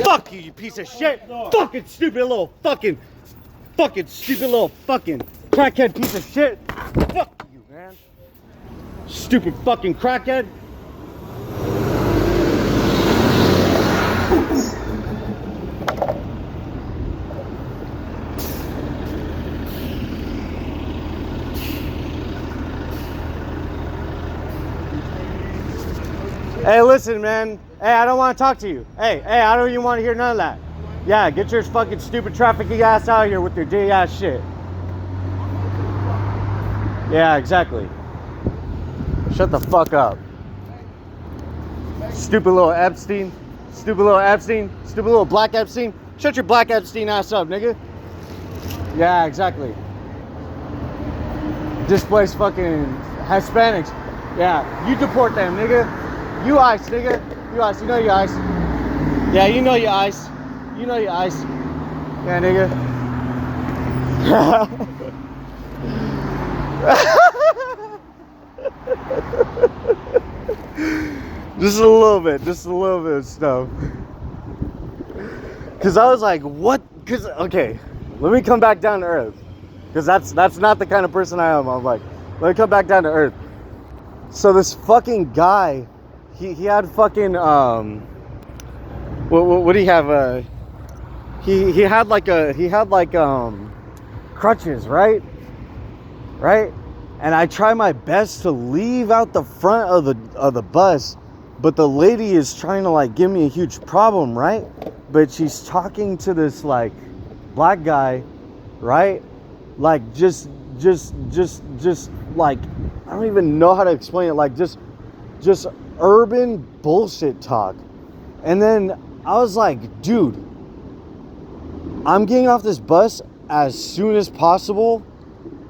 Fuck you, you piece of shit. Fucking stupid little fucking stupid little fucking crackhead piece of shit. Fuck you, man. Stupid fucking crackhead. Hey, listen, man. Hey, I don't want to talk to you. Hey, I don't even want to hear none of that. Yeah, get your fucking stupid trafficking ass out of here with your gay ass shit. Yeah, exactly. Shut the fuck up. Stupid little Epstein. Stupid little Epstein. Stupid little black Epstein. Shut your black Epstein ass up, nigga. Yeah, exactly. Displaced fucking Hispanics. Yeah, you deport them, nigga. You ice, nigga. You ice. You know you ice. Yeah, you know you ice. You know you ice. Yeah, nigga. Just a little bit of stuff. Cause I was like, what? Cause okay, let me come back down to earth. Cause that's not the kind of person I am. I'm like, let me come back down to earth. So this fucking guy, he had fucking what do you have? He had crutches, right? And I try my best to leave out the front of the bus, but the lady is trying to like give me a huge problem, right? But she's talking to this like black guy, right? Like just like, I don't even know how to explain it, like just urban bullshit talk. And then I was like, dude, I'm getting off this bus as soon as possible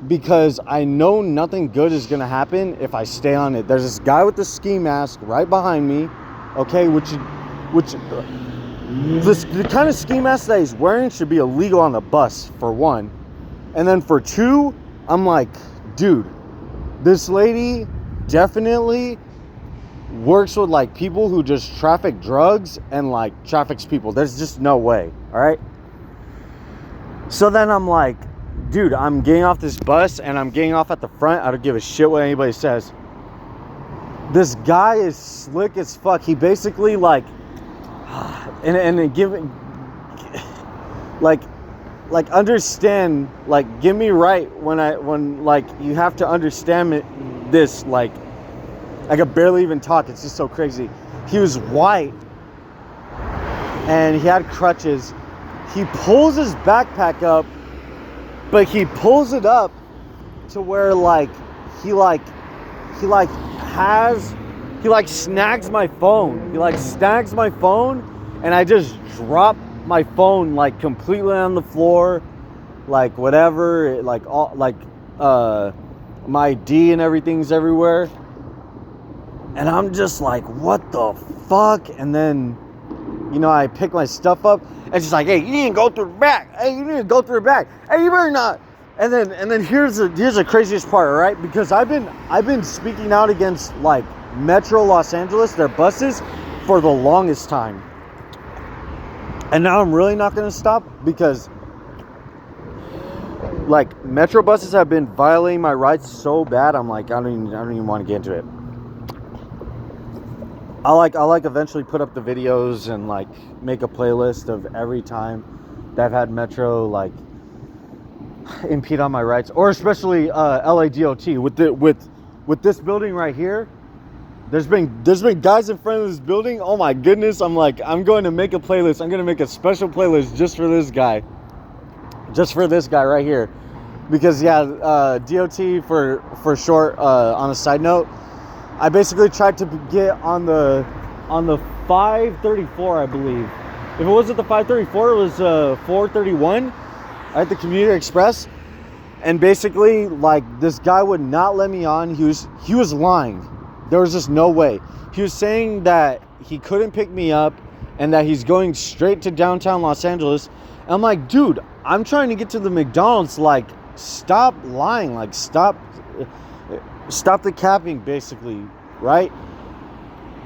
because I know nothing good is gonna happen if I stay on it. There's this guy with the ski mask right behind me, okay, which the kind of ski mask that he's wearing should be illegal on the bus, for one. And then for two, I'm like, dude, this lady definitely works with like people who just traffic drugs and like traffics people. There's just no way, all right? So then I'm like, dude, I'm getting off this bus and I'm getting off at the front. I don't give a shit what anybody says. This guy is slick as fuck. He basically like, and give like understand, like get me right when like you have to understand this, like I could barely even talk. It's just so crazy. He was white and he had crutches. He pulls his backpack up, but he pulls it up to where like he snags my phone. He like snags my phone, and I just drop my phone like completely on the floor, like whatever, like all like my ID and everything's everywhere. And I'm just like, what the fuck? And then, you know, I pick my stuff up, and she's like, hey, you need to go through the back. Hey, you need to go through the back. Hey, you better not. And then here's the craziest part, all right? Because I've been speaking out against like Metro Los Angeles, their buses, for the longest time. And now I'm really not gonna stop because like Metro buses have been violating my rights so bad. I'm like, I don't even want to get into it. I'll eventually put up the videos and like make a playlist of every time that I've had Metro like impede on my rights, or especially LA DOT with this building right here. There's been guys in front of this building. Oh my goodness! I'm like, I'm going to make a playlist. I'm going to make a special playlist just for this guy right here, because yeah, DOT for short. On a side note, I basically tried to get on the 534, I believe. If it wasn't the 534, it was 431 at the Commuter Express. And basically, like, this guy would not let me on. He was lying. There was just no way. He was saying that he couldn't pick me up and that he's going straight to downtown Los Angeles. And I'm like, dude, I'm trying to get to the McDonald's. Like, stop lying. Like, stop the capping, basically, right?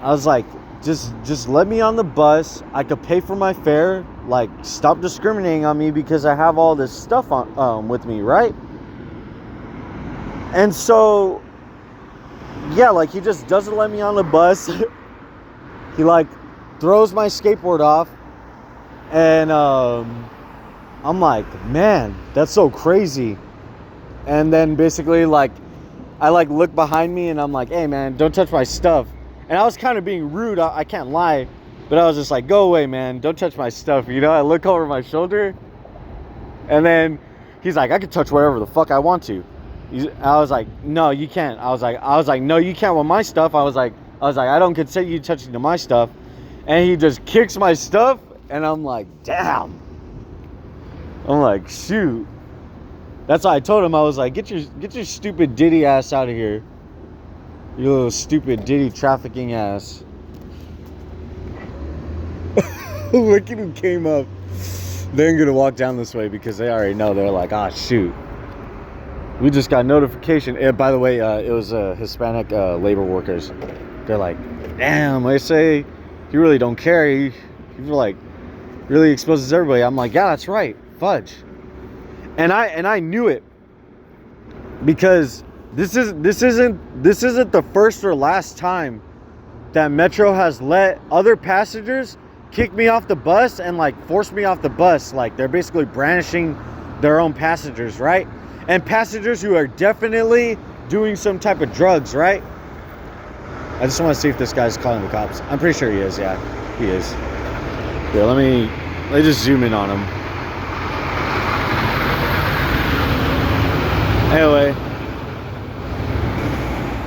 I was like, just let me on the bus. I could pay for my fare. Like, stop discriminating on me because I have all this stuff on with me, right? And so, yeah, like, he just doesn't let me on the bus. He, like, throws my skateboard off. And I'm like, man, that's so crazy. And then basically, like, I, like, look behind me and I'm like, hey, man, don't touch my stuff. And I was kind of being rude. I can't lie. But I was just like, go away, man. Don't touch my stuff. You know, I look over my shoulder. And then he's like, I can touch whatever the fuck I want to. I was like, no, you can't. I was like, no, you can't with my stuff. I was like, I don't consent you touching to my stuff. And he just kicks my stuff. And I'm like, damn. I'm like, shoot. That's why I told him. I was like, get your stupid Diddy ass out of here. You little stupid Diddy trafficking ass. Look at who came up. They're gonna walk down this way because they already know. They're like, ah, shoot. We just got notification. By the way, it was Hispanic labor workers. They're like, damn, they say you really don't care. You're like, really exposes everybody. I'm like, yeah, that's right. Fudge. And I knew it because this isn't the first or last time that Metro has let other passengers kick me off the bus and like force me off the bus. Like, they're basically brandishing their own passengers, right? And passengers who are definitely doing some type of drugs, right? I just want to see if this guy's calling the cops. I'm pretty sure he is. Yeah, he is. Yeah, let me just zoom in on him. Anyway,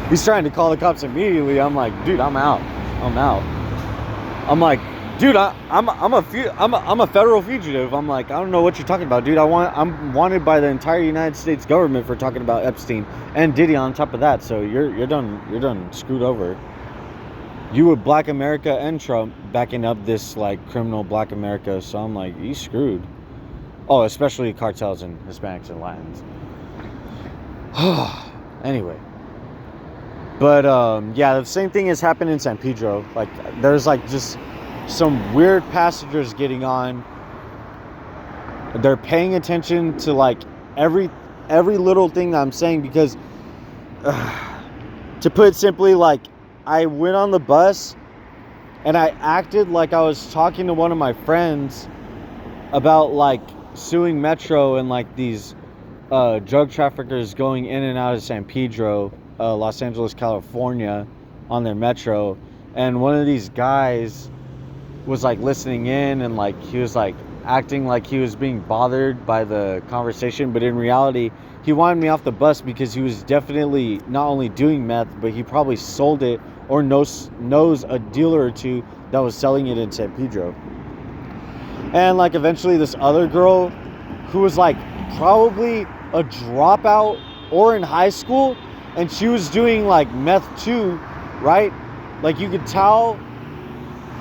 he's trying to call the cops immediately. I'm like, dude, I'm out. I'm like, dude, I'm a federal fugitive. I'm like, I don't know what you're talking about, dude. I'm wanted by the entire United States government for talking about Epstein and Diddy on top of that. So you're done screwed over. You with Black America and Trump backing up this like criminal Black America. So I'm like, you screwed. Oh, especially cartels and Hispanics and Latins. Anyway. But yeah, the same thing has happened in San Pedro. Like, there's like just some weird passengers getting on. They're paying attention to like every little thing that I'm saying because to put it simply, like, I went on the bus and I acted like I was talking to one of my friends about like suing Metro and like these drug traffickers going in and out of San Pedro, Los Angeles, California on their Metro. And one of these guys was like listening in and like he was like acting like he was being bothered by the conversation, but in reality he wanted me off the bus because he was definitely not only doing meth, but he probably sold it or knows a dealer or two that was selling it in San Pedro. And like eventually this other girl who was like probably a dropout or in high school, and she was doing like meth too, right? Like you could tell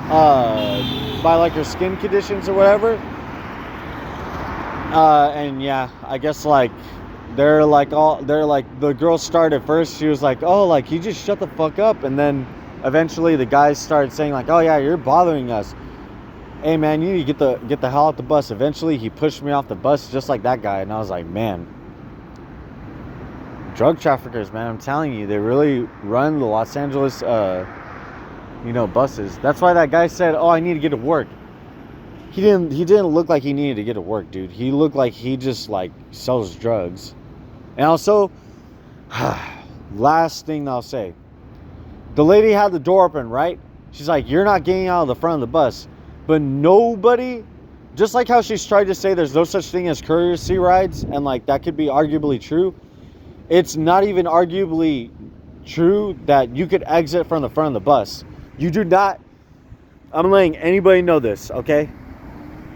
by like her skin conditions or whatever. And yeah, I guess like they're like the girl started first. She was like, oh, like you just shut the fuck up. And then eventually the guys started saying like, oh yeah, you're bothering us. Hey man, you need to get the hell out the bus. Eventually he pushed me off the bus just like that guy. And I was like, man, drug traffickers, man, I'm telling you, they really run the Los Angeles buses. That's why that guy said, oh, I need to get to work. He didn't look like he needed to get to work, dude. He looked like he just like sells drugs. And also, last thing I'll say, the lady had the door open, right? She's like, you're not getting out of the front of the bus. But nobody, just like how she's tried to say there's no such thing as courtesy rides, and like that could be arguably true, it's not even arguably true that you could exit from the front of the bus. You do not. I'm letting anybody know this, okay?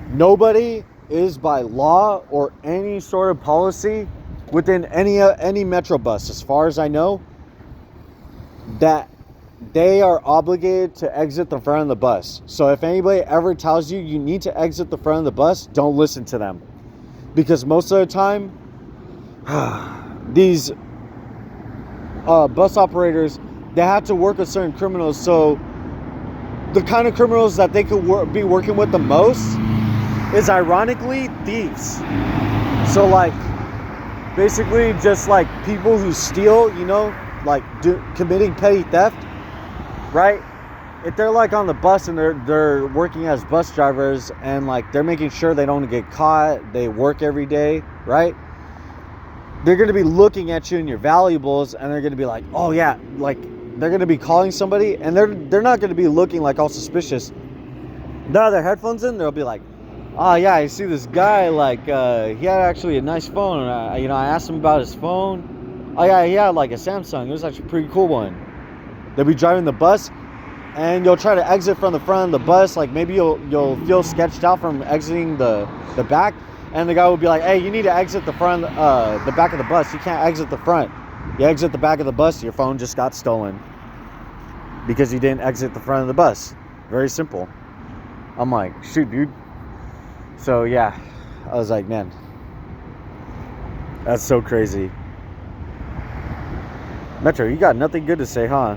Nobody is by law or any sort of policy within any Metro bus, as far as I know, that they are obligated to exit the front of the bus. So if anybody ever tells you you need to exit the front of the bus, don't listen to them. Because most of the time, these bus operators, they have to work with certain criminals. So the kind of criminals that they could be working with the most is ironically thieves. So like basically just like people who steal, you know, like committing petty theft, right? If they're like on the bus and they're working as bus drivers and like they're making sure they don't get caught, they work every day, right? They're going to be looking at you and your valuables, and they're going to be like, oh yeah, like they're going to be calling somebody, and they're not going to be looking like all suspicious. They'll have their headphones in, they'll be like, oh yeah, I see this guy, like he had actually a nice phone. You know, I asked him about his phone. Oh yeah, he had like a Samsung. It was actually a pretty cool one. They'll be driving the bus, and you'll try to exit from the front of the bus. Like maybe you'll feel sketched out from exiting the back, and the guy will be like, hey, you need to exit the front, the back of the bus. You can't exit the front. You exit the back of the bus, your phone just got stolen because you didn't exit the front of the bus. Very simple. I'm like, shoot, dude. So yeah, I was like, man, that's so crazy. Metro, you got nothing good to say, huh?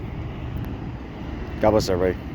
God bless everybody.